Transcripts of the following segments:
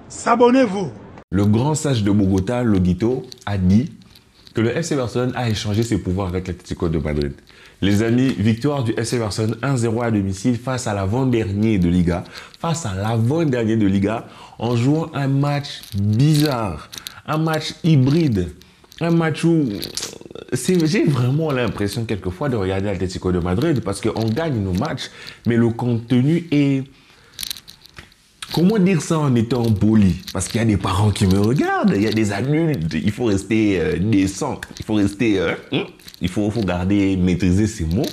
S'abonnez-vous. Le grand sage de Bogota, Loguito, a dit que le FC Barcelone a échangé ses pouvoirs avec l'Atlético de Madrid. Les amis, victoire du FC Barcelone 1-0 à domicile face à l'avant-dernier de Liga. En jouant un match bizarre, un match hybride, un match où j'ai vraiment l'impression quelquefois de regarder l'Atlético de Madrid parce qu'on gagne nos matchs, mais le contenu est... Comment dire ça en étant poli? Parce qu'il y a des parents qui me regardent, il y a des adultes, il faut rester décent, il faut rester... il faut garder, maîtriser ses mots.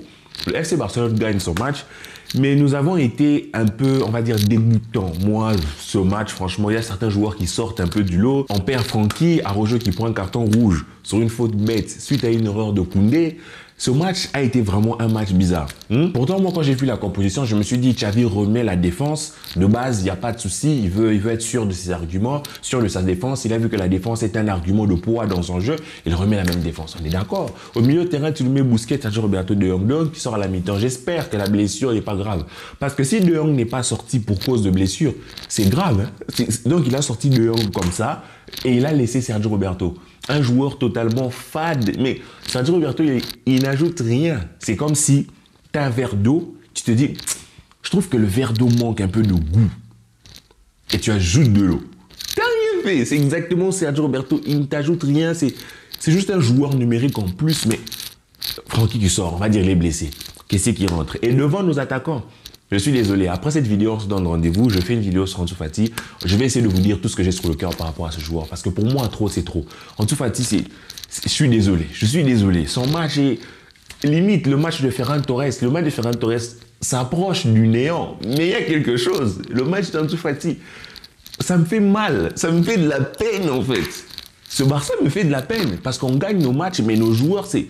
Le FC Barcelone gagne son match, mais nous avons été un peu, on va dire, dégoûtants. Moi, ce match, franchement, il y a certains joueurs qui sortent un peu du lot. On perd Francky, Araujo qui prend un carton rouge sur une faute bête suite à une erreur de Koundé. Ce match a été vraiment un match bizarre. Pourtant, moi, quand j'ai vu la composition, je me suis dit, Xavi remet la défense. De base, il n'y a pas de souci. Il veut être sûr de ses arguments, sûr de sa défense. Il a vu que la défense est un argument de poids dans son jeu. Il remet la même défense. On est d'accord. Au milieu de terrain, tu le mets Busquets, Sergio Roberto, De Jong qui sort à la mi-temps. J'espère que la blessure n'est pas grave. Parce que si De Jong n'est pas sorti pour cause de blessure, c'est grave. Donc, il a sorti De Jong comme ça et il a laissé Sergio Roberto. Un joueur totalement fade. Mais Sergio Roberto, il n'ajoute rien. C'est comme si tu as un verre d'eau, tu te dis, je trouve que le verre d'eau manque un peu de goût. Et tu ajoutes de l'eau. Tu n'as rien fait. C'est exactement Sergio Roberto. Il ne t'ajoute rien. C'est juste un joueur numérique en plus. Mais Francky qui sort, on va dire les blessés. Qu'est-ce qui rentre? Et devant nos attaquants, je suis désolé, après cette vidéo, on se donne rendez-vous, je fais une vidéo sur Ansu Fati. Je vais essayer de vous dire tout ce que j'ai sur le cœur par rapport à ce joueur. Parce que pour moi, trop, c'est trop. Ansu Fati, je suis désolé. Son match est limite le match de Ferran Torres. Le match de Ferran Torres s'approche du néant. Mais il y a quelque chose. Le match d'Ansu Fati, ça me fait mal. Ça me fait de la peine, en fait. Ce Barça me fait de la peine. Parce qu'on gagne nos matchs, mais nos joueurs, c'est...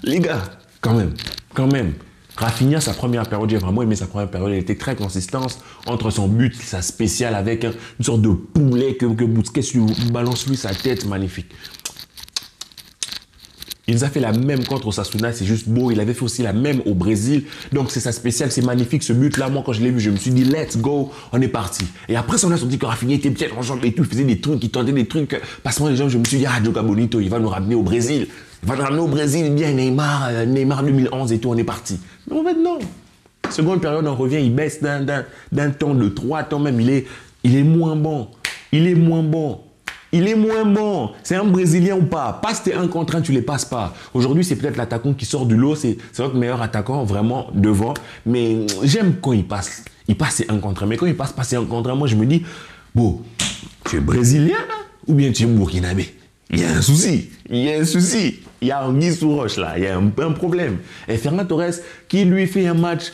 Les gars, quand même. Rafinha, sa première période, j'ai vraiment aimé sa première période. Elle était très consistante entre son but, sa spéciale avec une sorte de poulet que Busquets balance lui sa tête, magnifique. Il nous a fait la même contre Osasuna, c'est juste beau. Il avait fait aussi la même au Brésil. Donc c'est sa spéciale, c'est magnifique ce but-là. Moi, quand je l'ai vu, je me suis dit, let's go, on est parti. Et après, on a senti que Rafinha était bien en jambes et tout. Il faisait des trucs, il tentait des trucs. Passement les jambes, je me suis dit, ah, Joga Bonito, il va nous ramener au Brésil. Il va nous ramener au Brésil, bien Neymar 2011 et tout, on est parti. Mais en fait, non. Seconde période, on revient, il baisse d'un temps, de 3 temps même. Il est moins bon. Il est moins bon. C'est un Brésilien ou pas? Passe tes 1 contre 1, tu les passes pas. Aujourd'hui, c'est peut-être l'attaquant qui sort du lot. C'est notre meilleur attaquant vraiment devant. Mais j'aime quand il passe. Il passe ses 1 contre 1. Mais quand il passe pas ses 1 contre 1, moi je me dis, bon, tu es Brésilien ou bien tu es Burkinabé? Il y a un souci. Il y a Anguille sous roche là. Il y a un problème. Et Ferran Torres qui lui fait un match...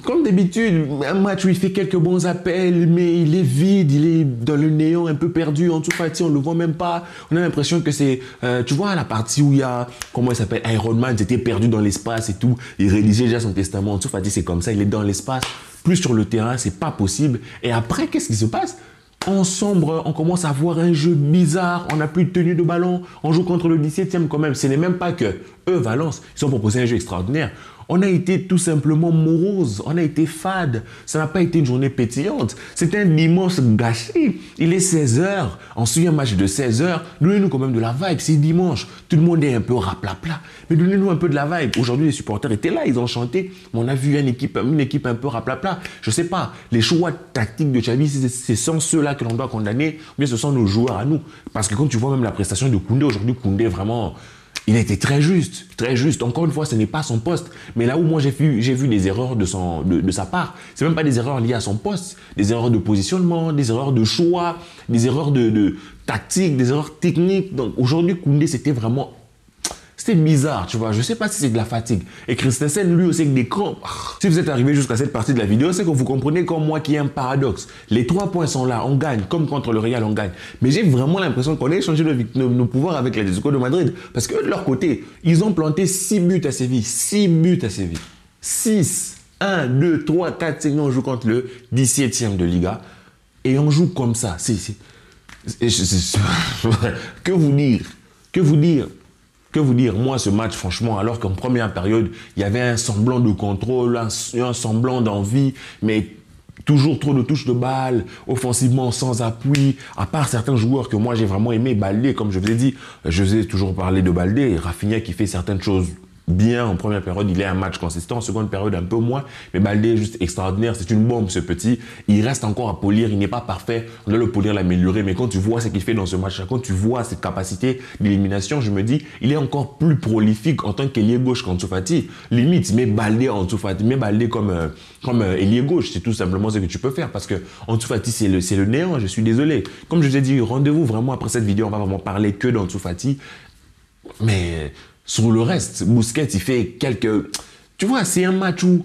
Comme d'habitude, un match où il fait quelques bons appels, mais il est vide, il est dans le néant, un peu perdu. En tout Fati, on ne le voit même pas. On a l'impression que c'est, tu vois, la partie où il y a, comment il s'appelle, Iron Man, c'était perdu dans l'espace et tout. Il rédigeait déjà son testament. En tout Fati, c'est comme ça, il est dans l'espace. Plus sur le terrain, c'est pas possible. Et après, qu'est-ce qui se passe? On sombre, on commence à voir un jeu bizarre, on n'a plus de tenue de ballon, on joue contre le 17e quand même. Ce n'est même pas que eux, Valence, ils ont proposé un jeu extraordinaire. On a été tout simplement morose, on a été fade. Ça n'a pas été une journée pétillante. C'était un dimanche gâché. Il est 16h, on suit un match de 16h. Donnez-nous quand même de la vibe, c'est dimanche. Tout le monde est un peu raplapla. Mais donnez-nous un peu de la vibe. Aujourd'hui, les supporters étaient là, ils ont chanté. Mais on a vu une équipe un peu raplapla. Je ne sais pas, les choix tactiques de Xavi, c'est sans ceux-là que l'on doit condamner. Ou bien ce sont nos joueurs à nous. Parce que quand tu vois même la prestation de Koundé, aujourd'hui, Koundé vraiment... Il a été très juste, très juste. Encore une fois, ce n'est pas son poste. Mais là où moi j'ai vu des erreurs de sa part, c'est même pas des erreurs liées à son poste, des erreurs de positionnement, des erreurs de choix, des erreurs de tactique, des erreurs techniques. Donc aujourd'hui, Koundé, c'était vraiment... C'était bizarre, tu vois. Je ne sais pas si c'est de la fatigue. Et Christensen, lui aussi, avec des crampes. Si vous êtes arrivé jusqu'à cette partie de la vidéo, c'est que vous comprenez comme moi qu'il y a un paradoxe. Les 3 points sont là, on gagne. Comme contre le Real, on gagne. Mais j'ai vraiment l'impression qu'on a échangé nos pouvoirs avec l'Atlético de Madrid. Parce que de leur côté, ils ont planté 6 buts à Séville. 6 buts à Séville. 6. 1, 2, 3, 4, 5. On joue contre le 17e de Liga. Et on joue comme ça. Que vous dire? Que vous dire? Que vous dire, moi, ce match, franchement, alors qu'en première période, il y avait un semblant de contrôle, un semblant d'envie, mais toujours trop de touches de balle, offensivement sans appui, à part certains joueurs que moi j'ai vraiment aimé, Baldé, comme je vous ai dit, je vous ai toujours parlé de Baldé, Rafinha qui fait certaines choses bien en première période, il est un match consistant, en seconde période un peu moins, mais Baldé est juste extraordinaire, c'est une bombe ce petit, il reste encore à polir, il n'est pas parfait, on doit le polir, l'améliorer, mais quand tu vois ce qu'il fait dans ce match-là, quand tu vois cette capacité d'élimination, je me dis, il est encore plus prolifique en tant qu'ailier gauche qu'Ansu Fati, limite, mais Baldé Ansu Fati, mais Baldé comme ailier gauche, c'est tout simplement ce que tu peux faire, parce que Ansu Fati c'est le néant, je suis désolé, comme je vous ai dit, rendez-vous vraiment après cette vidéo, on va vraiment parler que d'Ansu Fati, mais sur le reste, Busquets, il fait quelques... Tu vois, c'est un match où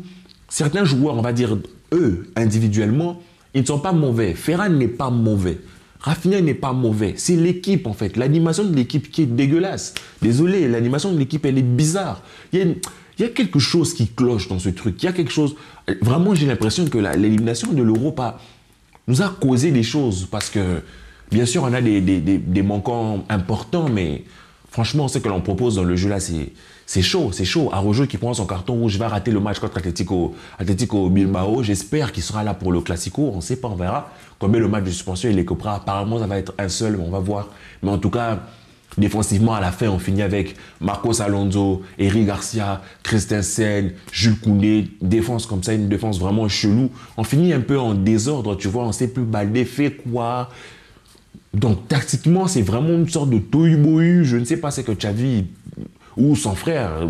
certains joueurs, on va dire, eux, individuellement, ils ne sont pas mauvais. Ferran n'est pas mauvais. Rafinha n'est pas mauvais. C'est l'équipe, en fait. L'animation de l'équipe qui est dégueulasse. Désolé, l'animation de l'équipe, elle est bizarre. Il y a quelque chose qui cloche dans ce truc. Il y a quelque chose... Vraiment, j'ai l'impression que l'élimination de l'Euro nous a causé des choses. Parce que, bien sûr, on a des manquants importants, mais... Franchement, ce que l'on propose dans le jeu là, c'est chaud, c'est chaud. Araujo qui prend son carton rouge va rater le match contre Atlético Bilbao. J'espère qu'il sera là pour le Classico. On ne sait pas, on verra. Combien le match de suspension il est copera. Apparemment, ça va être un seul, mais on va voir. Mais en tout cas, défensivement, à la fin, on finit avec Marcos Alonso, Eric Garcia, Christensen, Jules Koundé. Défense comme ça, une défense vraiment chelou. On finit un peu en désordre, tu vois. On ne sait plus Baldé fait quoi. Donc, tactiquement, c'est vraiment une sorte de tohu-bohu. Je ne sais pas ce que Xavi ou son frère,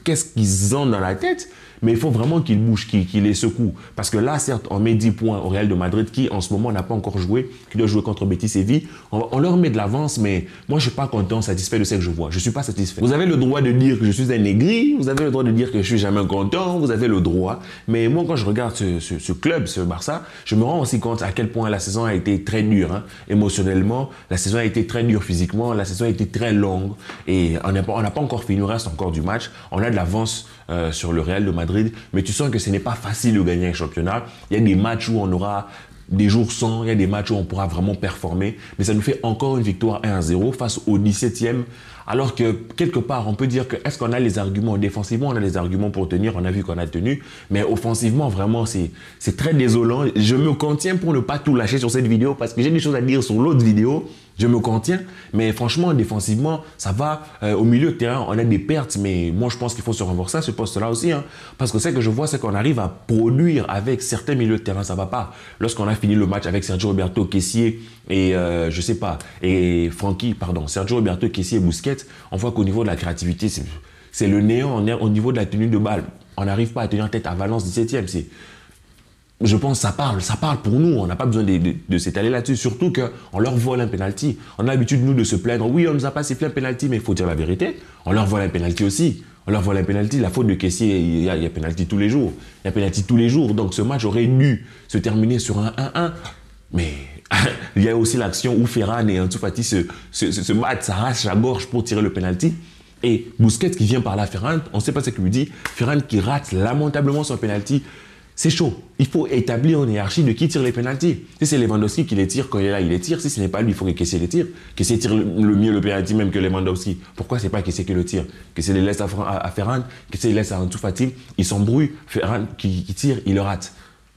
qu'est-ce qu'ils ont dans la tête, mais il faut vraiment qu'ils bougent, qu'ils les secouent. Parce que là, certes, on met 10 points au Real de Madrid, qui en ce moment n'a pas encore joué, qui doit jouer contre Betis Séville. On leur met de l'avance, mais moi, je ne suis pas content, satisfait de ce que je vois. Je ne suis pas satisfait. Vous avez le droit de dire que je suis un aigri, vous avez le droit de dire que je ne suis jamais content, vous avez le droit. Mais moi, quand je regarde ce club, ce Barça, je me rends aussi compte à quel point la saison a été très dure, hein, émotionnellement. La saison a été très dure physiquement, la saison a été très longue. Et on n'a pas encore fini, il nous reste encore du match. On a de l'avance sur le Real de Madrid, mais tu sens que ce n'est pas facile de gagner un championnat. Il y a des matchs où on aura des jours sans, il y a des matchs où on pourra vraiment performer, mais ça nous fait encore une victoire 1-0 face au 17e, alors que quelque part, on peut dire que est-ce qu'on a les arguments défensivement, on a les arguments pour tenir, on a vu qu'on a tenu, mais offensivement, vraiment, c'est très désolant. Je me contiens pour ne pas tout lâcher sur cette vidéo, parce que j'ai des choses à dire sur l'autre vidéo. Je me contiens, mais franchement, défensivement, ça va. Au milieu de terrain, on a des pertes, mais moi, je pense qu'il faut se renforcer à ce poste-là aussi. Hein, parce que ce que je vois, c'est qu'on arrive à produire avec certains milieux de terrain, ça ne va pas. Lorsqu'on a fini le match avec Sergio Roberto, Kessié et, je sais pas, et Francky, pardon, Sergio Roberto, Kessié et Busquets, on voit qu'au niveau de la créativité, c'est le néant. On est au niveau de la tenue de balle. On n'arrive pas à tenir tête à Valence 17e. Je pense que ça parle pour nous. On n'a pas besoin de s'étaler là-dessus. Surtout qu'on leur vole un penalty. On a l'habitude, nous, de se plaindre. Oui, on ne nous a pas sifflé un penalty, mais il faut dire la vérité. On leur vole un penalty aussi. On leur vole un penalty. La faute de Kessié, il y a penalty tous les jours. Il y a penalty tous les jours. Donc, ce match aurait dû se terminer sur un 1-1. Mais il y a aussi l'action où Ferran et Ansu Fati se battent, s'arrachent la gorge pour tirer le penalty. Et Busquets qui vient par là, Ferran, on ne sait pas ce qu'il lui dit. Ferran qui rate lamentablement son penalty. C'est chaud. Il faut établir une hiérarchie de qui tire les pénaltys. Si c'est Lewandowski qui les tire, quand il est là, il les tire. Si ce n'est pas lui, il faut que Kessié les tire. Kessié tire le mieux le pénalty même que Lewandowski. Pourquoi c'est pas Kessié qui le tire? Kessié les laisse à Ferran, Kessié les laisse à Ansu Fati. Il s'embrouille. Ferran qui tire, il le rate.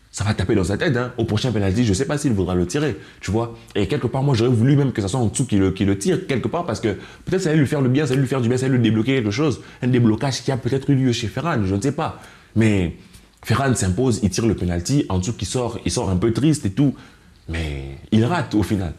Ça va taper dans sa tête. Hein. Au prochain pénalty, je ne sais pas s'il voudra le tirer. Tu vois. Et quelque part, moi, j'aurais voulu même que ce soit en dessous qui le tire, quelque part, parce que peut-être ça allait lui faire le bien, ça allait lui faire du bien, ça allait lui débloquer quelque chose. Un déblocage qui a peut-être eu lieu chez Ferran, je ne sais pas. Mais Ferran s'impose, il tire le penalty, en dessous il sort un peu triste et tout, mais il rate au final.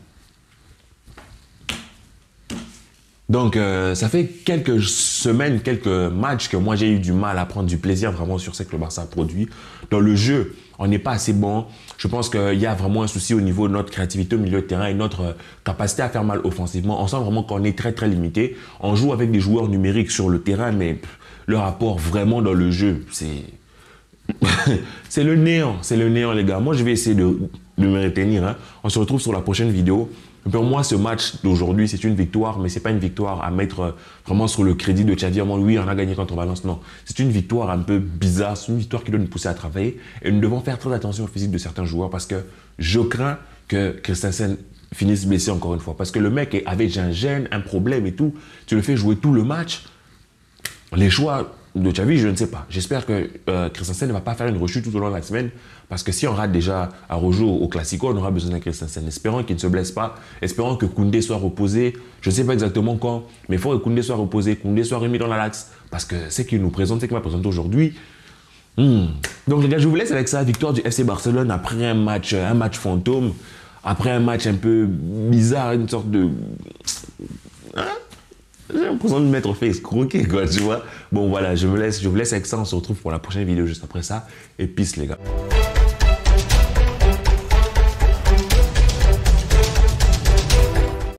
Donc ça fait quelques semaines, quelques matchs que moi j'ai eu du mal à prendre du plaisir vraiment sur ce que le Barça produit. Dans le jeu, on n'est pas assez bon. Je pense qu'il y a vraiment un souci au niveau de notre créativité au milieu de terrain et notre capacité à faire mal offensivement. On sent vraiment qu'on est très très limité. On joue avec des joueurs numériques sur le terrain, mais le rapport vraiment dans le jeu, c'est le néant, les gars. Moi, je vais essayer de me retenir. Hein. On se retrouve sur la prochaine vidéo. Pour moi, ce match d'aujourd'hui, c'est une victoire, mais ce n'est pas une victoire à mettre vraiment sur le crédit de Xavi. Oui, on a gagné contre Valence. Non, c'est une victoire un peu bizarre. C'est une victoire qui doit nous pousser à travailler. Et nous devons faire très attention au physique de certains joueurs parce que je crains que Christensen finisse blessé encore une fois. Parce que le mec avait un gène, un problème et tout. Tu le fais jouer tout le match. Les choix de Xavi, je ne sais pas. J'espère que Christensen ne va pas faire une rechute tout au long de la semaine. Parce que si on rate déjà à rejour au Classico, on aura besoin d'un Christensen. Espérons qu'il ne se blesse pas. Espérons que Koundé soit reposé. Je ne sais pas exactement quand, mais il faut que Koundé soit reposé, Koundé soit remis dans la l'axe. Parce que ce qu'il nous présente, ce qu'il m'a présenté aujourd'hui. Donc les gars, je vous laisse avec ça. Victoire du FC Barcelone après un match fantôme. Après un match un peu bizarre, une sorte de... Hein? J'ai l'impression de m'être fait escroquer, quoi, tu vois. Bon, voilà, je vous laisse avec ça. On se retrouve pour la prochaine vidéo juste après ça. Et peace, les gars.